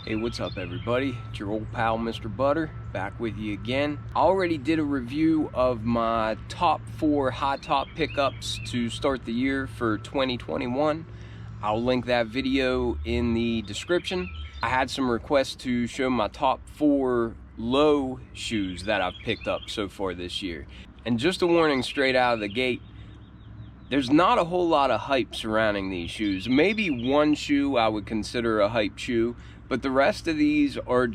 Hey, what's up everybody? It's your old pal Mr. Butter, back with you again. I already did a review of my top 4 high top pickups to start the year for 2021. I'll link that video in the description. I had some requests to show my top 4 low shoes that I've picked up so far this year. And just a warning straight out of the gate, there's not a whole lot of hype surrounding these shoes. Maybe one shoe I would consider a hype shoe, but the rest of these are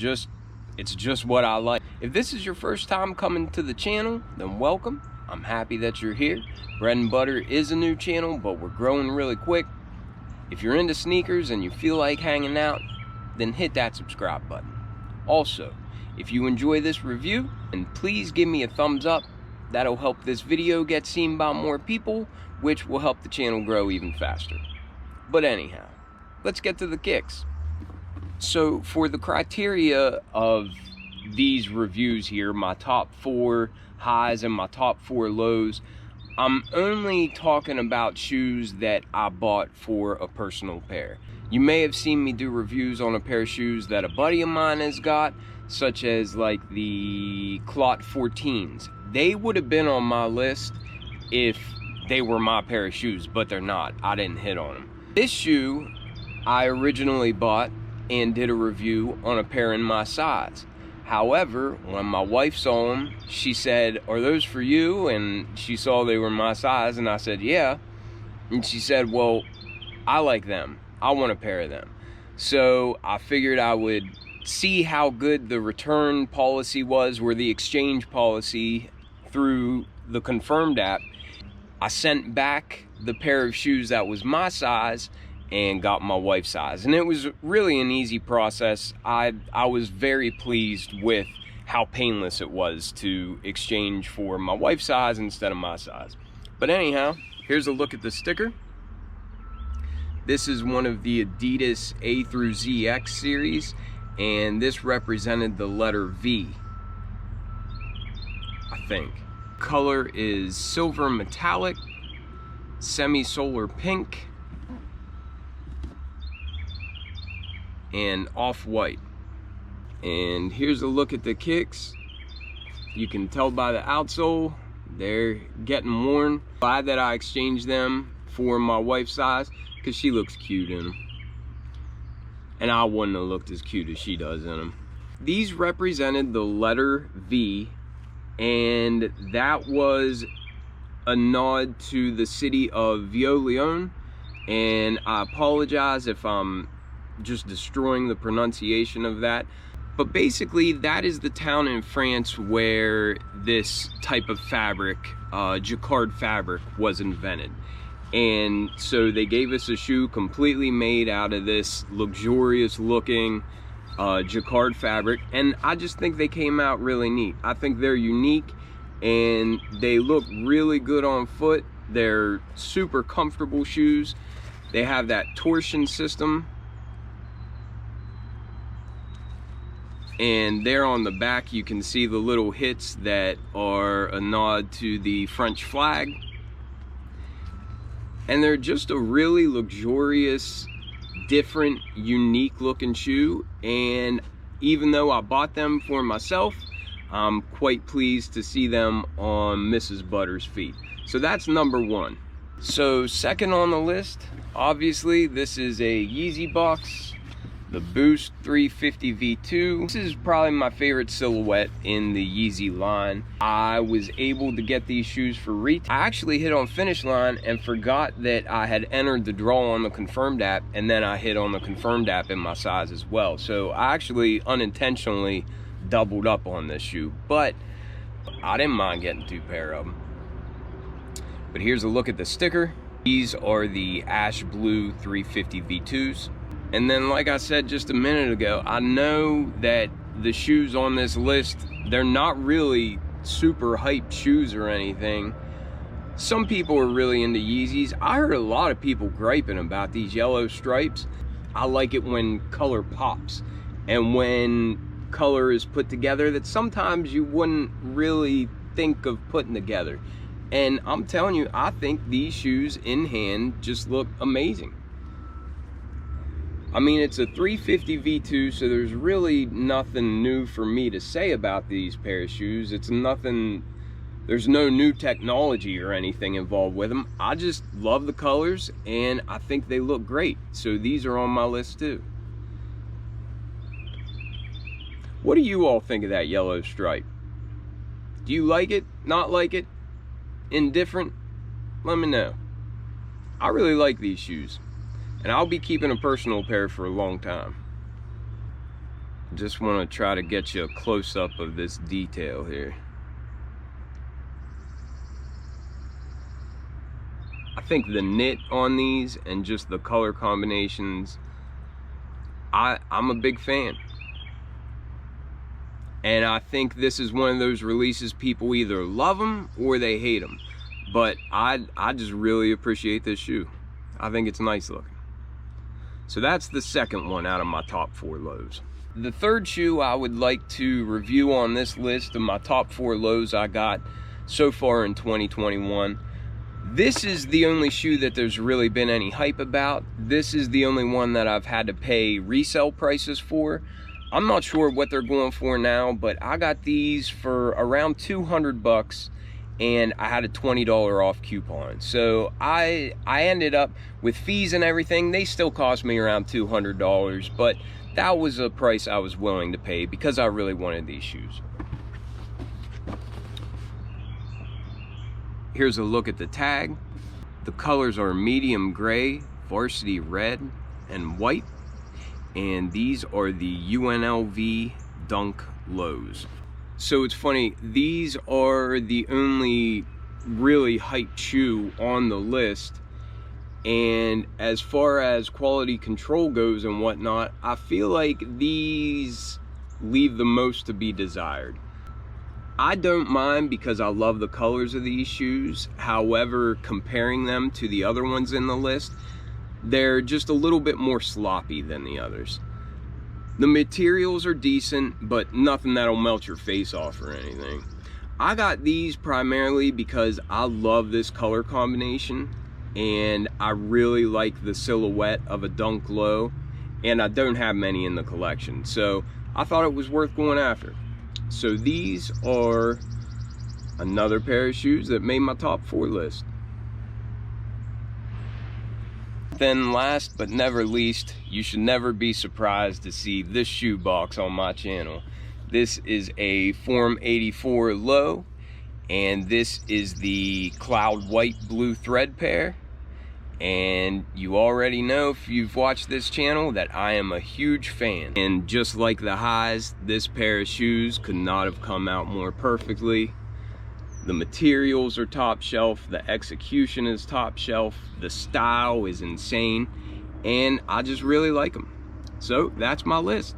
it's just what I like. If this is your first time coming to the channel, then welcome. I'm happy that you're here. Bread and Butter is a new channel, but we're growing really quick. If you're into sneakers and you feel like hanging out, then hit that subscribe button. Also, if you enjoy this review, then please give me a thumbs up. That'll help this video get seen by more people, which will help the channel grow even faster. But anyhow, let's get to the kicks. So for the criteria of these reviews here, my top 4 highs and my top 4 lows, I'm only talking about shoes that I bought for a personal pair. You may have seen me do reviews on a pair of shoes that a buddy of mine has got, such as like the Clot 14s. They would have been on my list if they were my pair of shoes, but they're not. I didn't hit on them. This shoe I originally bought and did a review on a pair in my size. However, when my wife saw them, she said, "Are those for you?" And she saw they were my size, and I said, "Yeah." And she said, "Well, I like them. I want a pair of them." So I figured I would see how good the return policy was, or the exchange policy through the Confirmed app. I sent back the pair of shoes that was my size and got my wife's size, and it was really an easy process. I was very pleased with how painless it was to exchange for my wife's size instead of my size. But anyhow, here's a look at the sticker. This is one of the Adidas A through ZX series, and this represented the letter V, I think. Color is silver metallic, semi-solar pink, and off-white. And here's a look at the kicks. You can tell by the outsole, they're getting worn. Glad that I exchanged them for my wife's size, because she looks cute in them. And I wouldn't have looked as cute as she does in them. These represented the letter V, and that was a nod to the city of Vieux-Lyon. And I apologize if I'm just destroying the pronunciation of that, but basically that is the town in France where this type of fabric, jacquard fabric, was invented. And so they gave us a shoe completely made out of this luxurious looking jacquard fabric, and I just think they came out really neat. I think they're unique and they look really good on foot. They're super comfortable shoes. They have that torsion system, and there on the back you can see the little hits that are a nod to the French flag. And they're just a really luxurious, different, unique looking shoe. And even though I bought them for myself, I'm quite pleased to see them on Mrs. Butter's feet. So that's number 1. So second on the list, obviously this is a Yeezy box, the Boost 350 V2. This is probably my favorite silhouette in the Yeezy line. I was able to get these shoes for retail. I actually hit on Finish Line and forgot that I had entered the draw on the Confirmed app, and then I hit on the Confirmed app in my size as well. So I actually unintentionally doubled up on this shoe, but I didn't mind getting 2 pair of them. But here's a look at the sticker. These are the ash blue 350 V2s. And then, like I said just a minute ago, I know that the shoes on this list, they're not really super hyped shoes or anything. Some people are really into Yeezys. I heard a lot of people griping about these yellow stripes. I like it when color pops, and when color is put together that sometimes you wouldn't really think of putting together. And I'm telling you, I think these shoes in hand just look amazing. I mean, it's a 350 V2, so there's really nothing new for me to say about these pair of shoes. It's nothing, there's no new technology or anything involved with them. I just love the colors and I think they look great. So these are on my list too. What do you all think of that yellow stripe? Do you like it? Not like it? Indifferent? Let me know. I really like these shoes, and I'll be keeping a personal pair for a long time. Just want to try to get you a close-up of this detail here. I think the knit on these and just the color combinations, I'm a big fan. And I think this is one of those releases people either love them or they hate them. But I just really appreciate this shoe. I think it's nice looking. So that's the second one out of my top 4 lows. The third shoe I would like to review on this list of my top 4 lows I got so far in 2021. This is the only shoe that there's really been any hype about. This is the only one that I've had to pay resale prices for. I'm not sure what they're going for now, but I got these for around 200 bucks and I had a $20 off coupon. So I ended up with fees and everything, they still cost me around $200, but that was a price I was willing to pay because I really wanted these shoes. Here's a look at the tag. The colors are medium gray, varsity red, and white. And these are the UNLV Dunk Lows. So it's funny, these are the only really hyped shoe on the list, and as far as quality control goes and whatnot, I feel like these leave the most to be desired. I don't mind because I love the colors of these shoes. However, comparing them to the other ones in the list, they're just a little bit more sloppy than the others. The materials are decent, but nothing that'll melt your face off or anything. I got these primarily because I love this color combination and I really like the silhouette of a Dunk Low, and I don't have many in the collection, so I thought it was worth going after. So these are another pair of shoes that made my top 4 list. Then last but never least, you should never be surprised to see this shoe box on my channel. This is a Forum 84 low, and this is the cloud white blue thread pair. And you already know, if you've watched this channel, that I am a huge fan. And just like the highs, this pair of shoes could not have come out more perfectly. The materials are top shelf, the execution is top shelf, the style is insane, and I just really like them. So that's my list.